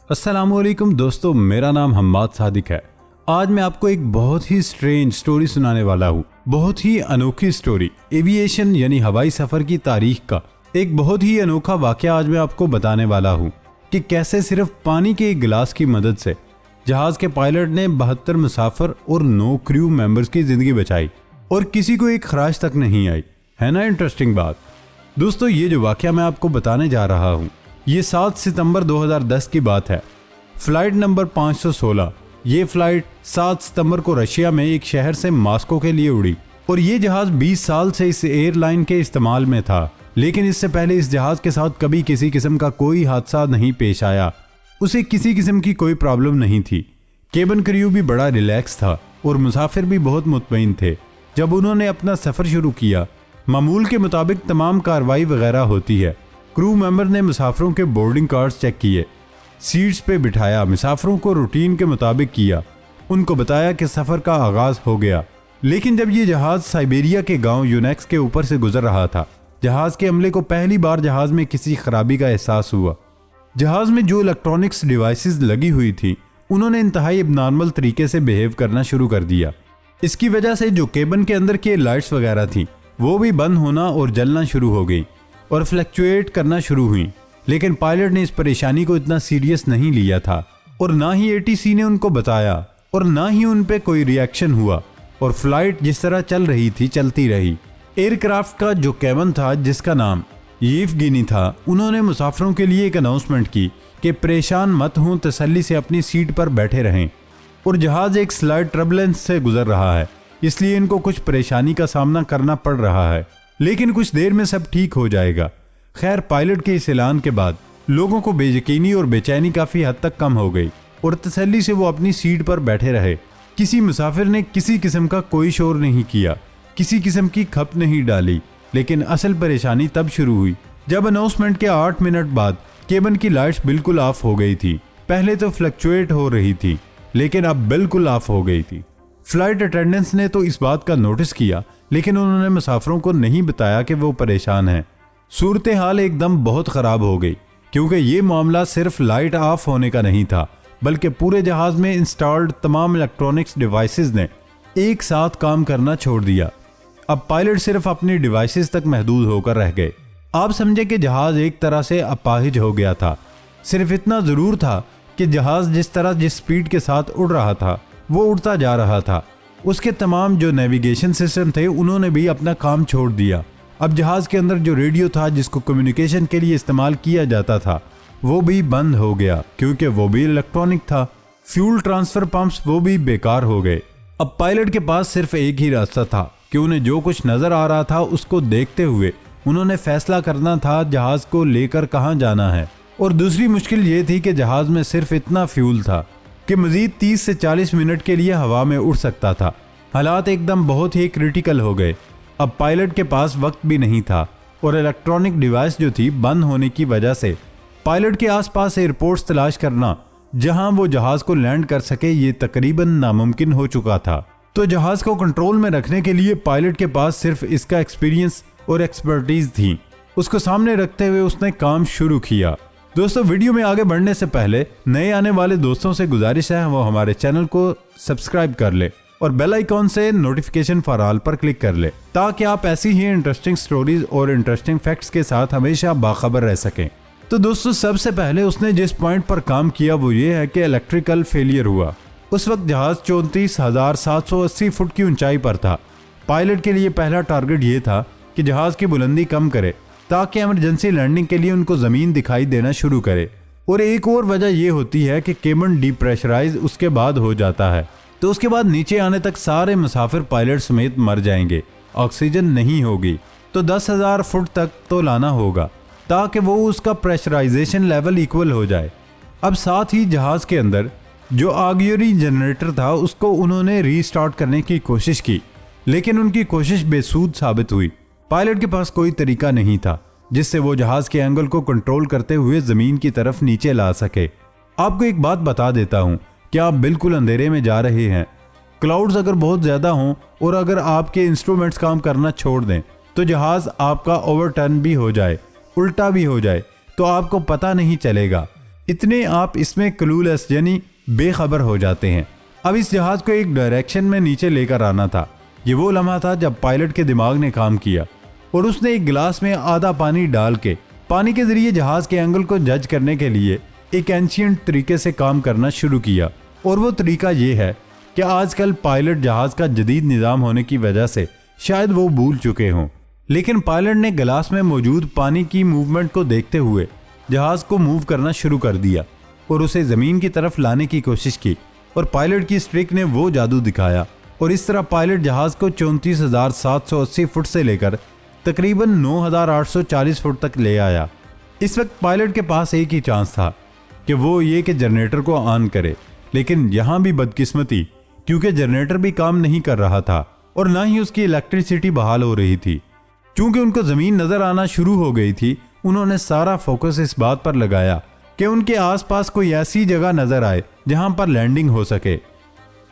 अस्सलामुअलैकुम दोस्तों, मेरा नाम हम्माद सादिक है। आज मैं आपको एक बहुत ही स्ट्रेंज स्टोरी सुनाने वाला हूँ। बहुत ही अनोखी स्टोरी, एविएशन यानी हवाई सफर की तारीख का एक बहुत ही अनोखा वाकया आज मैं आपको बताने वाला हूँ कि कैसे सिर्फ पानी के एक गिलास की मदद से जहाज के पायलट ने 72 मुसाफिर और 9 क्रू मेंबर्स की जिंदगी बचाई और किसी को एक खराश तक नहीं आई। है ना इंटरेस्टिंग बात। दोस्तों, ये जो वाकया मैं आपको बताने जा रहा हूँ ये 7 सितंबर 2010 की बात है। Flight number 516। ये फ्लाइट 7 सितंबर को रशिया में एक शहर से मॉस्को के लिए उड़ी और ये जहाज 20 साल से इस एयरलाइन के इस्तेमाल में था, लेकिन इससे पहले इस जहाज के साथ कभी किसी किस्म का कोई हादसा नहीं पेश आया। उसे किसी किस्म की कोई प्रॉब्लम नहीं थी। केबिन क्रू भी बड़ा रिलैक्स था और मुसाफिर भी बहुत मुतमईन थे। जब उन्होंने अपना सफर शुरू किया, मामूल के मुताबिक तमाम कार्रवाई वगैरह होती है। क्रू मेंबर ने मुसाफिरों के बोर्डिंग कार्ड्स चेक किए, सीट्स पे बिठाया, मुसाफिरों को रूटीन के मुताबिक किया, उनको बताया कि सफर का आगाज हो गया। लेकिन जब ये जहाज साइबेरिया के गांव यूनेक्स के ऊपर से गुजर रहा था, जहाज के अमले को पहली बार जहाज में किसी खराबी का एहसास हुआ। जहाज में जो इलेक्ट्रॉनिक्स डिवाइसेस लगी हुई थी उन्होंने इंतहाई अबनॉर्मल तरीके से बिहेव करना शुरू कर दिया। इसकी वजह से जो केबिन के अंदर की लाइट्स वगैरह थी वो भी बंद होना और जलना शुरू हो गई और फ्लक्चुएट करना शुरू हुई। लेकिन पायलट ने इस परेशानी को इतना सीरियस नहीं लिया था और ना ही एटीसी ने उनको बताया और ना ही उन पे कोई रिएक्शन हुआ और फ्लाइट जिस तरह चल रही थी चलती रही। एयरक्राफ्ट का जो कैबिन था जिसका नाम येवगेनी था, उन्होंने मुसाफिरों के लिए एक अनाउंसमेंट की कि परेशान मत हों, तसल्ली से अपनी सीट पर बैठे रहें और जहाज एक स्लाइड टर्बुलेंस से गुजर रहा है, इसलिए इनको कुछ परेशानी का सामना करना पड़ रहा है, लेकिन कुछ देर में सब ठीक हो जाएगा। खैर, पायलट के इस ऐलान के बाद लोगों को बेयकीनी और बेचैनी काफी हद तक कम हो गई और तसल्ली से वो अपनी सीट पर बैठे रहे। किसी मुसाफिर ने किसी किस्म का कोई शोर नहीं किया, किसी किस्म की खप नहीं डाली। लेकिन असल परेशानी तब शुरू हुई जब अनाउंसमेंट के 8 मिनट बाद केबिन की लाइट्स बिल्कुल ऑफ हो गई थी। पहले तो फ्लक्चुएट हो रही थी, लेकिन अब बिल्कुल ऑफ हो गई थी। फ्लाइट अटेंडेंट्स ने तो इस बात का नोटिस किया, लेकिन उन्होंने मुसाफिरों को नहीं बताया कि वो परेशान हैं। सूरत हाल एकदम बहुत खराब हो गई, क्योंकि ये मामला सिर्फ लाइट ऑफ होने का नहीं था, बल्कि पूरे जहाज में इंस्टॉल्ड तमाम इलेक्ट्रॉनिक्स डिवाइसेस ने एक साथ काम करना छोड़ दिया। अब पायलट सिर्फ अपनी डिवाइसेस तक महदूद होकर रह गए। आप समझे कि जहाज एक तरह से अपाहिज हो गया था। सिर्फ इतना जरूर था कि जहाज जिस स्पीड के साथ उड़ रहा था वो उड़ता जा रहा था। उसके तमाम जो नेविगेशन सिस्टम थे उन्होंने भी अपना काम छोड़ दिया। अब जहाज के अंदर जो रेडियो था जिसको कम्युनिकेशन के लिए इस्तेमाल किया जाता था वो भी बंद हो गया, क्योंकि वो भी इलेक्ट्रॉनिक था। फ्यूल ट्रांसफर पंप्स वो भी बेकार हो गए। अब पायलट के पास सिर्फ एक ही रास्ता था कि उन्हें जो कुछ नजर आ रहा था उसको देखते हुए उन्होंने फैसला करना था जहाज को लेकर कहां जाना है। और दूसरी मुश्किल ये थी कि जहाज में सिर्फ इतना फ्यूल था कि मजीद 30 से 40 मिनट के लिए हवा में उड़ सकता था। हालात एकदम बहुत ही क्रिटिकल हो गए। अब पायलट के पास वक्त भी नहीं था और इलेक्ट्रॉनिक डिवाइस जो थी बंद होने की वजह से पायलट के आसपास एयरपोर्ट्स तलाश करना जहां वो जहाज को लैंड कर सके ये तकरीबन नामुमकिन हो चुका था। तो जहाज को कंट्रोल में रखने के लिए पायलट के पास सिर्फ इसका एक्सपीरियंस और एक्सपर्टीज थी। उसको सामने रखते हुए उसने काम शुरू किया। दोस्तों, वीडियो में आगे बढ़ने से पहले नए आने वाले दोस्तों से गुजारिश है वो हमारे चैनल को सब्सक्राइब कर ले और बेल आइकॉन से नोटिफिकेशन फॉर ऑल पर क्लिक कर ले, ताकि आप ऐसी ही इंटरेस्टिंग स्टोरीज और इंटरेस्टिंग फैक्ट्स के साथ हमेशा बाखबर रह सकें। तो दोस्तों, सबसे पहले उसने जिस पॉइंट पर काम किया वो ये है कि इलेक्ट्रिकल फेलियर हुआ। उस वक्त जहाज 34,780 फुट की ऊंचाई पर था। पायलट के लिए पहला टारगेट ये था कि जहाज की बुलंदी कम करे ताकि इमरजेंसी लैंडिंग के लिए उनको जमीन दिखाई देना शुरू करे। और एक और वजह यह होती है कि केबिन डीप्रेशराइज उसके बाद हो जाता है, तो उसके बाद नीचे आने तक सारे मुसाफिर पायलट समेत मर जाएंगे। ऑक्सीजन नहीं होगी तो 10,000 फुट तक तो लाना होगा ताकि वो उसका प्रेशराइजेशन लेवल इक्वल हो जाए। अब साथ ही जहाज के अंदर जो ऑक्सिलरी जनरेटर था उसको उन्होंने रीस्टार्ट करने की कोशिश की, लेकिन उनकी कोशिश बेसूद साबित हुई। पायलट के पास कोई तरीका नहीं था जिससे वो जहाज के एंगल को कंट्रोल करते हुए जमीन की तरफ नीचे ला सके। आपको एक बात बता देता हूं कि आप बिल्कुल अंधेरे में जा रहे हैं। क्लाउड्स अगर बहुत ज्यादा हों और अगर आपके इंस्ट्रूमेंट्स काम करना छोड़ दें तो जहाज आपका ओवरटर्न भी हो जाए, उल्टा भी हो जाए, तो आपको पता नहीं चलेगा। इतने आप इसमें क्लूलेस यानी बेखबर हो जाते हैं। अब इस जहाज को एक डायरेक्शन में नीचे लेकर आना था। ये वो लम्हा था जब पायलट के दिमाग ने काम किया और उसने एक गिलास में आधा पानी डाल के पानी के जरिए जहाज के एंगल को जज करने के लिए एक एंशिएंट तरीके से काम करना शुरू किया। और वो तरीका ये है कि आजकल पायलट जहाज का जदीद निज़ाम होने की वजह से शायद वो भूल चुके हों, लेकिन पायलट ने गिलास में मौजूद पानी की मूवमेंट को देखते हुए जहाज को मूव करना शुरू कर दिया और उसे ज़मीन की तरफ लाने की कोशिश की और पायलट की स्ट्रिक ने वो जादू दिखाया और इस तरह पायलट जहाज को 34,780 फुट से लेकर तकरीबन 9,840 फुट तक ले आया। इस वक्त पायलट के पास एक ही चांस था कि वो ये कि जनरेटर को ऑन करे, लेकिन यहाँ भी बदकिस्मती, क्योंकि जनरेटर भी काम नहीं कर रहा था और ना ही उसकी इलेक्ट्रिसिटी बहाल हो रही थी। चूंकि उनको ज़मीन नज़र आना शुरू हो गई थी, उन्होंने सारा फोकस इस बात पर लगाया कि उनके आसपास कोई ऐसी जगह नज़र आए जहां पर लैंडिंग हो सके।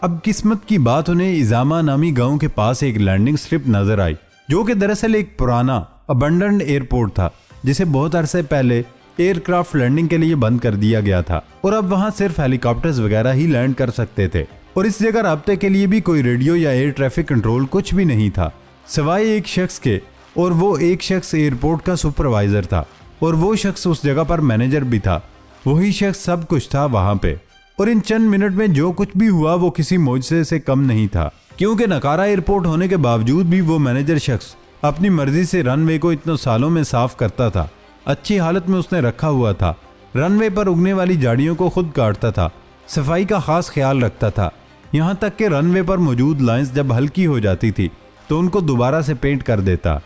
अब किस्मत की बात उन्हें इजामा नामी गांव के पास एक लैंडिंग स्ट्रिप नज़र आई, जो कि दरअसल एक पुराना अबंडन्ड एयरपोर्ट था जिसे बहुत अरसे पहले एयरक्राफ्ट लैंडिंग के लिए बंद कर दिया गया था और अब वहां सिर्फ हेलीकॉप्टर्स वगैरह ही लैंड कर सकते थे। और इस जगह राब्ते के लिए भी कोई रेडियो या एयर ट्रैफिक कंट्रोल कुछ भी नहीं था सिवाय एक शख्स के, और वो एक शख्स एयरपोर्ट का सुपरवाइजर था और वो शख्स उस जगह पर मैनेजर भी था। वही शख्स सब कुछ था वहां पे। और इन चंद मिनट में जो कुछ भी हुआ वो किसी मौजज़े से कम नहीं था, क्योंकि नकारा एयरपोर्ट होने के बावजूद भी वो मैनेजर शख्स अपनी मर्जी से रनवे को इतने सालों में साफ करता था। अच्छी हालत में उसने रखा हुआ था, रनवे पर उगने वाली झाड़ियों को खुद काटता था, सफाई का खास ख्याल रखता था, यहाँ तक कि रनवे पर मौजूद लाइंस जब हल्की हो जाती थी तो उनको दोबारा से पेंट कर देता।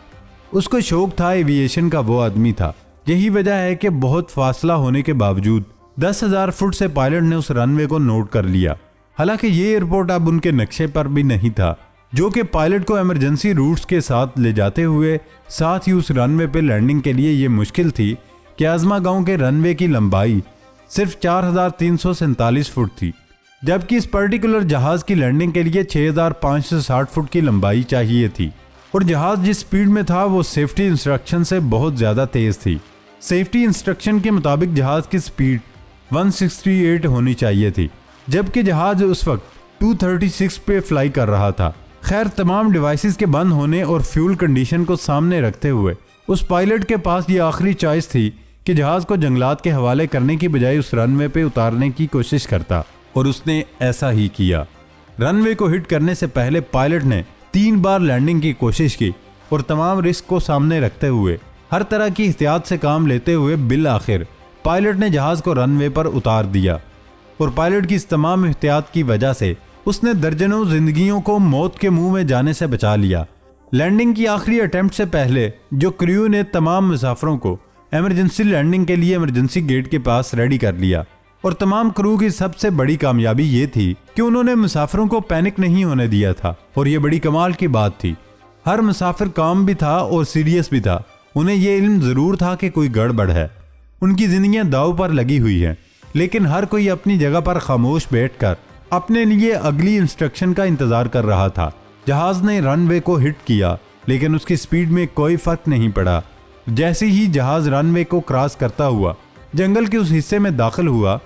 उसको शौक था एविएशन का, वो आदमी था। यही वजह है कि बहुत फासला होने के बावजूद 10,000 फुट से पायलट ने उस रनवे को नोट कर लिया। हालांकि ये एयरपोर्ट अब उनके नक्शे पर भी नहीं था, जो कि पायलट को इमरजेंसी रूट्स के साथ ले जाते हुए साथ ही उस रनवे पे लैंडिंग के लिए ये मुश्किल थी कि आजमा गांव के रनवे की लंबाई सिर्फ 4,347 फुट थी, जबकि इस पर्टिकुलर जहाज की लैंडिंग के लिए 6,560 फुट की लंबाई चाहिए थी। और जहाज जिस स्पीड में था वो सेफ्टी इंस्ट्रक्शन से बहुत ज़्यादा तेज़ थी। सेफ्टी इंस्ट्रक्शन के मुताबिक जहाज की स्पीड 168 होनी चाहिए थी, जबकि जहाज उस वक्त 236 पे फ्लाई कर रहा था। खैर, तमाम डिवाइसेस के बंद होने और फ्यूल कंडीशन को सामने रखते हुए उस पायलट के पास ये आखिरी चॉइस थी कि जहाज को जंगलात के हवाले करने की बजाय उस रनवे पे उतारने की कोशिश करता, और उसने ऐसा ही किया। रनवे को हिट करने से पहले पायलट ने 3 बार लैंडिंग की कोशिश की और तमाम रिस्क को सामने रखते हुए हर तरह की एहतियात से काम लेते हुए बिल आखिर पायलट ने जहाज को रनवे पर उतार दिया। और पायलट की इस तमाम एहतियात की वजह से उसने दर्जनों जिंदगियों को मौत के मुंह में जाने से बचा लिया। लैंडिंग की आखिरी अटेम्प्ट से पहले जो क्रू ने तमाम मुसाफिरों को इमरजेंसी लैंडिंग के लिए इमरजेंसी गेट के पास रेडी कर लिया। और तमाम क्रू की सबसे बड़ी कामयाबी ये थी कि उन्होंने मुसाफिरों को पैनिक नहीं होने दिया था। और ये बड़ी कमाल की बात थी, हर मुसाफिर काम भी था और सीरियस भी था। उन्हें ये इल्म ज़रूर था कि कोई गड़बड़ है, उनकी जिंदगियां दाव पर लगी हुई हैं, लेकिन हर कोई अपनी जगह पर खामोश बैठकर अपने लिए अगली इंस्ट्रक्शन का इंतज़ार कर रहा था। जहाज ने रनवे को हिट किया, लेकिन उसकी स्पीड में कोई फ़र्क नहीं पड़ा। जैसे ही जहाज रनवे को क्रॉस करता हुआ जंगल के उस हिस्से में दाखिल हुआ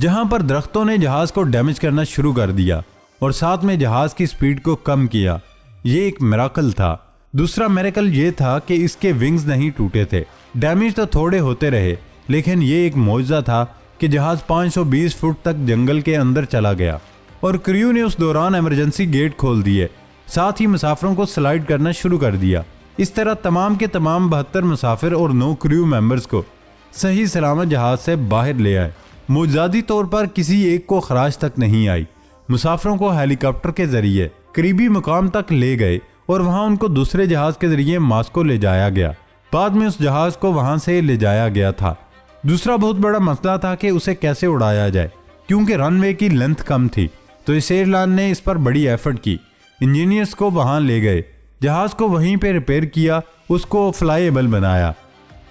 जहां पर दरख्तों ने जहाज को डैमेज करना शुरू कर दिया और साथ में जहाज की स्पीड को कम किया। ये एक मिराकल था। दूसरा मिराकल ये था कि इसके विंग्स नहीं टूटे थे। डैमेज तो थोड़े होते रहे, लेकिन ये एक मौजज़ा था कि जहाज 520 फुट तक जंगल के अंदर चला गया और क्रू ने उस दौरान इमरजेंसी गेट खोल दिए, साथ ही मुसाफिरों को स्लाइड करना शुरू कर दिया। इस तरह तमाम के तमाम 72 मुसाफिर और 9 क्रू मेंबर्स को सही सलामत जहाज से बाहर ले आए। मुजादी तौर पर किसी एक को खराश तक नहीं आई। मुसाफिरों को हेलीकॉप्टर के जरिए करीबी मुकाम तक ले गए और वहां उनको दूसरे जहाज के जरिए मास्को ले जाया गया। बाद में उस जहाज को वहां से ले जाया गया था। दूसरा बहुत बड़ा मसला था कि उसे कैसे उड़ाया जाए, क्योंकि रनवे की लेंथ कम थी। तो इस एयरलाइन ने इस पर बड़ी एफर्ट की। इंजीनियर्स को वहां ले गए, जहाज को वहीं पे रिपेयर किया, उसको फ्लाईएबल बनाया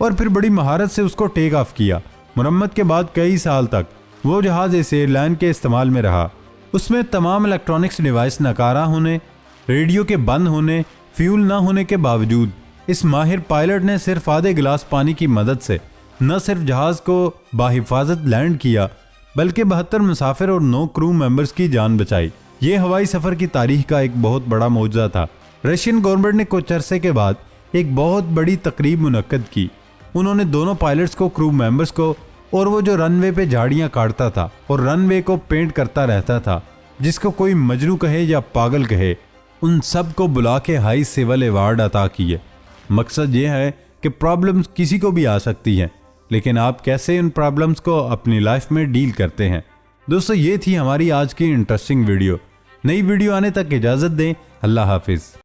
और फिर बड़ी महारत से उसको टेक ऑफ किया। मुरम्मत के बाद कई साल तक वो जहाज इस एयरलाइन के इस्तेमाल में रहा। उसमें तमाम इलेक्ट्रॉनिक्स डिवाइस नाकारा होने, रेडियो के बंद होने, फ्यूल ना होने के बावजूद इस माहिर पायलट ने सिर्फ आधे गिलास पानी की मदद से न सिर्फ जहाज को बाहिफाजत लैंड किया बल्कि 72 मुसाफिर और 9 क्रू मेंबर्स की जान बचाई। ये हवाई सफर की तारीख का एक बहुत बड़ा मौजज़ा था। रशियन गवर्नमेंट ने कुछ अरसे के बाद एक बहुत बड़ी तकरीब मुनक्कद की। उन्होंने दोनों पायलट्स को, क्रू मेंबर्स को और वो जो रनवे पे झाड़ियां काटता था और रनवे को पेंट करता रहता था, जिसको कोई मजनू कहे या पागल कहे, उन सब को बुला के हाई सिविल अवार्ड अता किए। मकसद ये है कि प्रॉब्लम्स किसी को भी आ सकती हैं, लेकिन आप कैसे इन प्रॉब्लम्स को अपनी लाइफ में डील करते हैं। दोस्तों, ये थी हमारी आज की इंटरेस्टिंग वीडियो। नई वीडियो आने तक इजाज़त दें। अल्लाह हाफिज़।